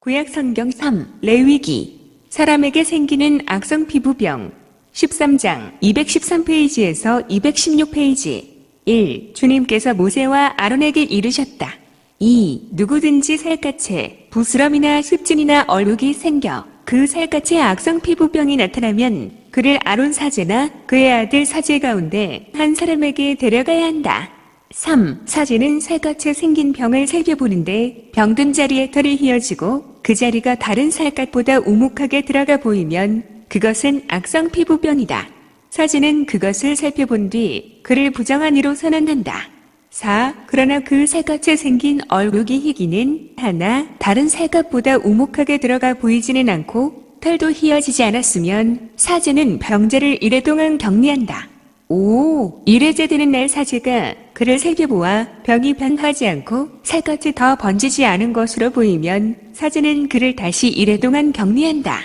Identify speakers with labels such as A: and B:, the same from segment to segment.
A: 구약성경 3. 레위기. 사람에게 생기는 악성 피부병. 13장 213페이지에서 216페이지. 1. 주님께서 모세와 아론에게 이르셨다. 2. 누구든지 살갗에 부스럼이나 습진이나 얼룩이 생겨 그 살갗에 악성 피부병이 나타나면 그를 아론 사제나 그의 아들 사제 가운데 한 사람에게 데려가야 한다. 3. 사제는 살갗에 생긴 병을 살펴보는데 병든 자리에 털이 휘어지고 그 자리가 다른 살갗보다 우묵하게 들어가 보이면 그것은 악성 피부병이다. 사제는 그것을 살펴본 뒤 그를 부정한 이로 선언한다. 4. 그러나 그 살갗에 생긴 얼룩이 희기는 하나 다른 살갗보다 우묵하게 들어가 보이지는 않고 털도 휘어지지 않았으면 사제는 병자를 이래 동안 격리한다. 5. 이래제 되는 날 사제가 그를 살펴보아 병이 변하지 않고 살갗이 더 번지지 않은 것으로 보이면 사제는 그를 다시 이래 동안 격리한다.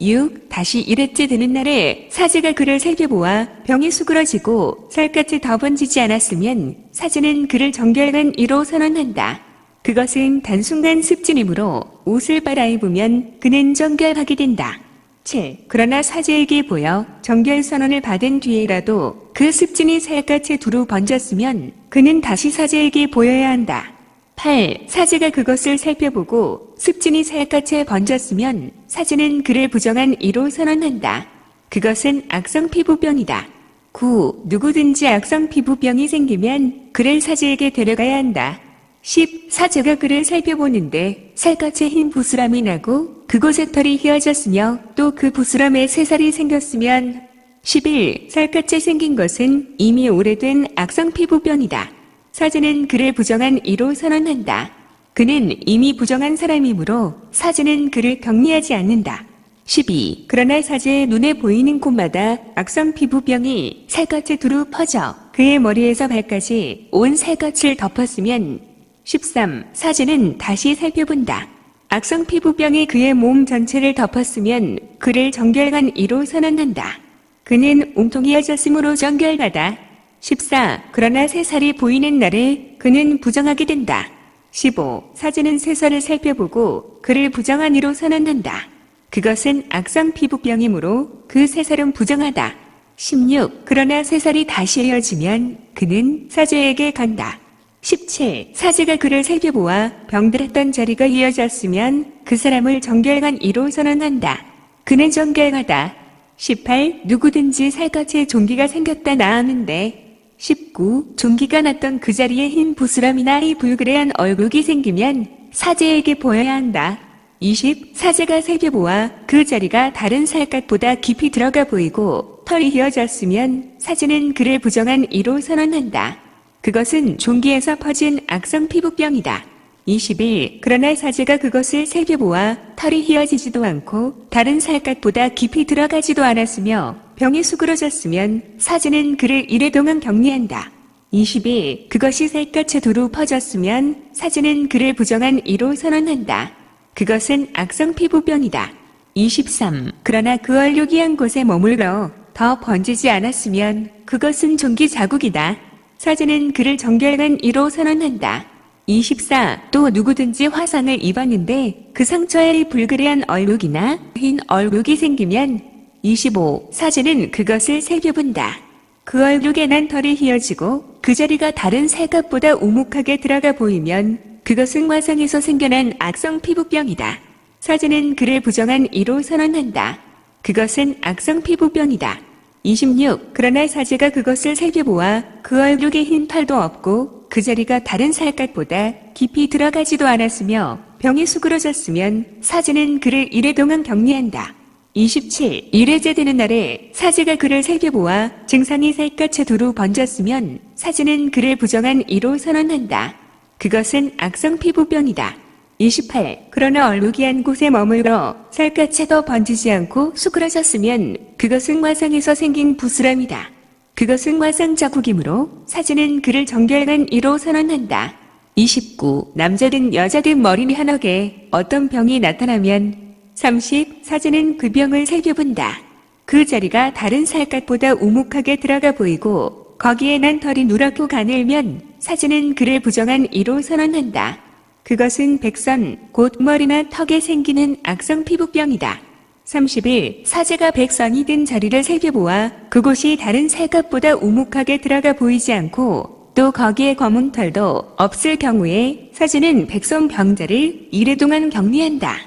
A: 6. 다시 이래째 되는 날에 사제가 그를 살펴보아 병이 수그러지고 살갗이 더 번지지 않았으면 사제는 그를 정결한 이로 선언한다. 그것은 단순간 습진이므로 옷을 빨아입으면 그는 정결하게 된다. 7. 그러나 사제에게 보여 정결 선언을 받은 뒤에라도 그 습진이 살갗에 두루 번졌으면 그는 다시 사제에게 보여야 한다. 8. 사제가 그것을 살펴보고 습진이 살갗에 번졌으면 사제는 그를 부정한 이로 선언한다. 그것은 악성 피부병이다. 9. 누구든지 악성 피부병이 생기면 그를 사제에게 데려가야 한다. 10. 사제가 그를 살펴보는데 살갗에 흰 부스럼이 나고 그곳에 털이 휘어졌으며 또 그 부스럼에 새살이 생겼으면 11. 살갗에 생긴 것은 이미 오래된 악성 피부병이다. 사제는 그를 부정한 이로 선언한다. 그는 이미 부정한 사람이므로 사제는 그를 격리하지 않는다. 12. 그러나 사제의 눈에 보이는 곳마다 악성 피부병이 살갗에 두루 퍼져 그의 머리에서 발까지 온 살갗을 덮었으면 13. 사제는 다시 살펴본다. 악성 피부병이 그의 몸 전체를 덮었으면 그를 정결한 이로 선언한다. 그는 몸통이 휘어졌으므로 정결하다. 14. 그러나 새살이 보이는 날에 그는 부정하게 된다. 15. 사제는 새살을 살펴보고 그를 부정한 이로 선언한다. 그것은 악성 피부병이므로 그 새살은 부정하다. 16. 그러나 새살이 다시 휘어지면 그는 사제에게 간다. 17. 사제가 그를 살펴보아 병들었던 자리가 휘어졌으면 그 사람을 정결한 이로 선언한다. 그는 정결하다. 18. 누구든지 살갗에 종기가 생겼다 나았는데 19. 종기가 났던 그 자리에 흰 부스럼이나 이 불그레한 얼룩이 생기면 사제에게 보여야 한다. 20. 사제가 살펴보아 그 자리가 다른 살갗보다 깊이 들어가 보이고 털이 휘어졌으면 사제는 그를 부정한 이로 선언한다. 그것은 종기에서 퍼진 악성 피부병이다. 21. 그러나 사제가 그것을 살펴보아 털이 휘어지지도 않고 다른 살갗보다 깊이 들어가지도 않았으며 병이 수그러졌으면 사제는 그를 이래 동안 격리한다. 22. 그것이 살갗에 두루 퍼졌으면 사제는 그를 부정한 이로 선언한다. 그것은 악성 피부병이다. 23. 그러나 그 얼룩이 한 곳에 머물러 더 번지지 않았으면 그것은 종기 자국이다. 사제는 그를 정결한 이로 선언한다. 24. 또 누구든지 화상을 입었는데 그 상처에 불그레한 얼룩이나 흰 얼룩이 생기면 25. 사제는 그것을 살펴본다. 그 얼룩에 난 털이 휘어지고 그 자리가 다른 살갗보다 우묵하게 들어가 보이면 그것은 화상에서 생겨난 악성 피부병이다. 사제는 그를 부정한 이로 선언한다. 그것은 악성 피부병이다. 26. 그러나 사제가 그것을 살펴보아 그 얼룩에 흰 털도 없고 그 자리가 다른 살갗보다 깊이 들어가지도 않았으며 병이 수그러졌으면 사제는 그를 이래 동안 격리한다. 27. 이래제 되는 날에 사제가 그를 살펴보아 증상이 살갗에 두루 번졌으면 사제는 그를 부정한 이로 선언한다. 그것은 악성 피부병이다. 28. 그러나 얼룩이 한 곳에 머물러 살갗에 더 번지지 않고 수그러졌으면 그것은 화상에서 생긴 부스럼이다. 그것은 화상 자국이므로 사제는 그를 정결한 이로 선언한다. 29. 남자든 여자든 머리 한억에 어떤 병이 나타나면 30. 사제는 그 병을 살펴본다. 그 자리가 다른 살갗보다 우묵하게 들어가 보이고 거기에 난 털이 누렇고 가늘면 사제는 그를 부정한 이로 선언한다. 그것은 백선, 곧 머리나 턱에 생기는 악성 피부병이다. 31. 사제가 백선이 든 자리를 살펴보아 그곳이 다른 살갗보다 우묵하게 들어가 보이지 않고 또 거기에 검은 털도 없을 경우에 사제는 백선병자를 이래 동안 격리한다.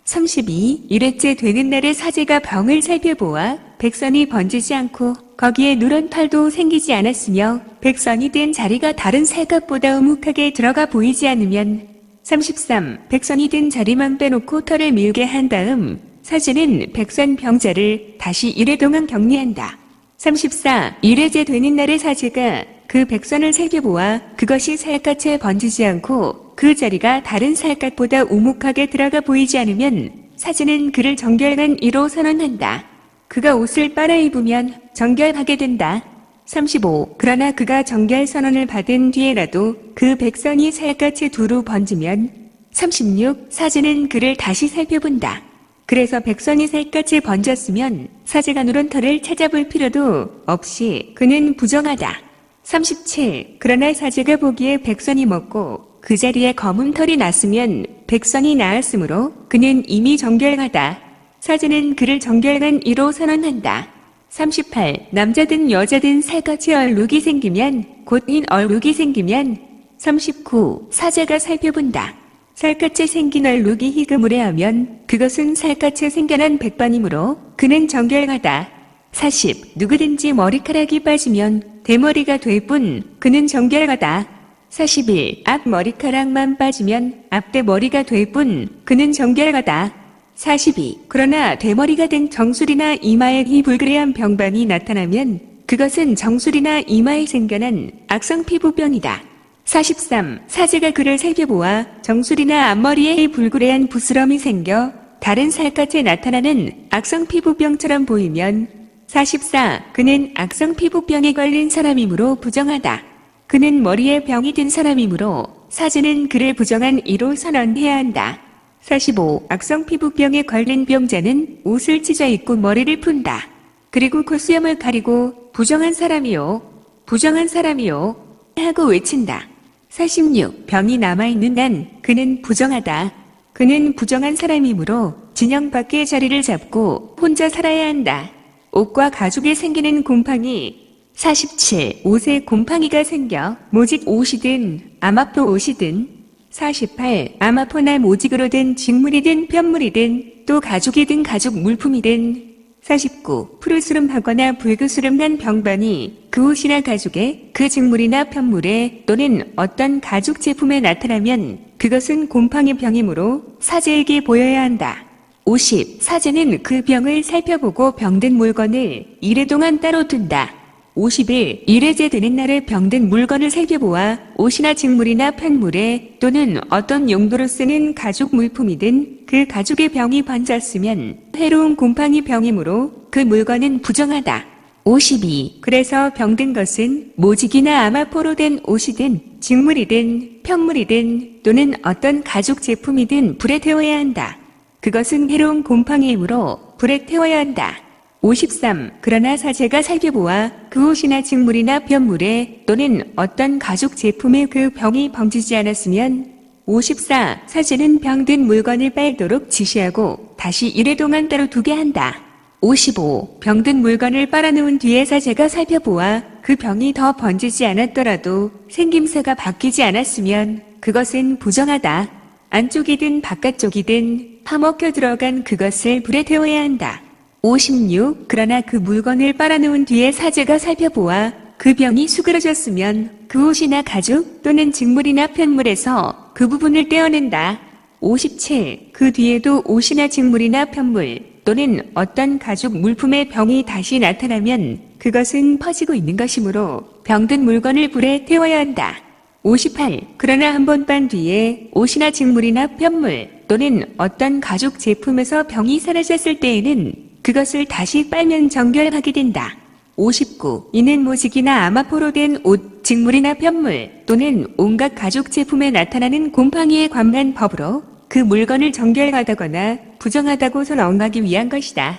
A: 32. 일회째 되는 날에 사제가 병을 살펴보아 백선이 번지지 않고 거기에 누런 털도 생기지 않았으며 백선이 된 자리가 다른 살갗보다 우묵하게 들어가 보이지 않으면 33. 백선이 된 자리만 빼놓고 털을 밀게 한 다음 사제는 백선병자를 다시 이래 동안 격리한다. 34. 일회째 되는 날에 사제가 그 백선을 살펴보아 그것이 살갗에 번지지 않고 그 자리가 다른 살갗보다 우묵하게 들어가 보이지 않으면 사제는 그를 정결한 이로 선언한다. 그가 옷을 빨아입으면 정결하게 된다. 35. 그러나 그가 정결 선언을 받은 뒤에라도 그 백선이 살갗에 두루 번지면 36. 사제는 그를 다시 살펴본다. 그래서 백선이 살갗에 번졌으면 사제가 누런 털을 찾아볼 필요도 없이 그는 부정하다. 37. 그러나 사제가 보기에 백선이 먹고 그 자리에 검은 털이 났으면 백선이 나았으므로 그는 이미 정결하다. 사제는 그를 정결한 이로 선언한다. 38. 남자든 여자든 살갗에 얼룩이 생기면 곧 흰 얼룩이 생기면 39. 사제가 살펴본다. 살갗에 생긴 얼룩이 희그무레하면 그것은 살갗에 생겨난 백반이므로 그는 정결하다. 40. 누구든지 머리카락이 빠지면 대머리가 될 뿐 그는 정결하다. 41. 앞머리카락만 빠지면 앞대머리가 될 뿐 그는 정결하다. 42. 그러나 대머리가 된 정수리나 이마에 희불그레한 병반이 나타나면 그것은 정수리나 이마에 생겨난 악성 피부병이다. 43. 사제가 그를 살펴보아 정수리나 앞머리에 불그레한 부스럼이 생겨 다른 살갗에 나타나는 악성 피부병처럼 보이면 44. 그는 악성 피부병에 걸린 사람이므로 부정하다. 그는 머리에 병이 든 사람이므로 사제는 그를 부정한 이로 선언해야 한다. 45. 악성 피부병에 걸린 병자는 옷을 찢어 입고 머리를 푼다. 그리고 콧수염을 가리고 부정한 사람이요. 부정한 사람이요. 하고 외친다. 46. 병이 남아있는 한 그는 부정하다. 그는 부정한 사람이므로 진영 밖의 자리를 잡고 혼자 살아야 한다. 옷과 가죽에 생기는 곰팡이. 47. 옷에 곰팡이가 생겨 모직 옷이든 암압도 옷이든 48. 암압포나 모직으로 된 직물이든 편물이든 또 가죽이든 가죽 물품이든 49. 푸르스름하거나 붉으스름한 병반이 그 옷이나 가죽에 그 직물이나 편물에 또는 어떤 가죽 제품에 나타나면 그것은 곰팡이 병이므로 사제에게 보여야 한다. 50. 사제는 그 병을 살펴보고 병든 물건을 이래 동안 따로 둔다. 51. 일회째 되는 날에 병든 물건을 살펴보아 옷이나 직물이나 편물에 또는 어떤 용도로 쓰는 가죽 물품이든 그 가죽의 병이 번졌으면 해로운 곰팡이 병이므로 그 물건은 부정하다. 52. 그래서 병든 것은 모직이나 아마포로 된 옷이든 직물이든 편물이든 또는 어떤 가죽 제품이든 불에 태워야 한다. 그것은 해로운 곰팡이이므로 불에 태워야 한다. 53. 그러나 사제가 살펴보아 그 옷이나 직물이나 편물에 또는 어떤 가죽 제품에 그 병이 번지지 않았으면 54. 사제는 병든 물건을 빨도록 지시하고 다시 이래 동안 따로 두게 한다. 55. 병든 물건을 빨아놓은 뒤에 사제가 살펴보아 그 병이 더 번지지 않았더라도 생김새가 바뀌지 않았으면 그것은 부정하다. 안쪽이든 바깥쪽이든 파먹혀 들어간 그것을 불에 태워야 한다. 56. 그러나 그 물건을 빨아놓은 뒤에 사제가 살펴보아 그 병이 수그러졌으면 그 옷이나 가죽 또는 직물이나 편물에서 그 부분을 떼어낸다. 57. 그 뒤에도 옷이나 직물이나 편물 또는 어떤 가죽 물품의 병이 다시 나타나면 그것은 퍼지고 있는 것이므로 병든 물건을 불에 태워야 한다. 58. 그러나 한 번 빤 뒤에 옷이나 직물이나 편물 또는 어떤 가죽 제품에서 병이 사라졌을 때에는 그것을 다시 빨면 정결하게 된다. 59. 이는 모직이나 아마포로 된 옷, 직물이나 편물 또는 온갖 가죽 제품에 나타나는 곰팡이에 관한 법으로 그 물건을 정결하다거나 부정하다고 선언하기 위한 것이다.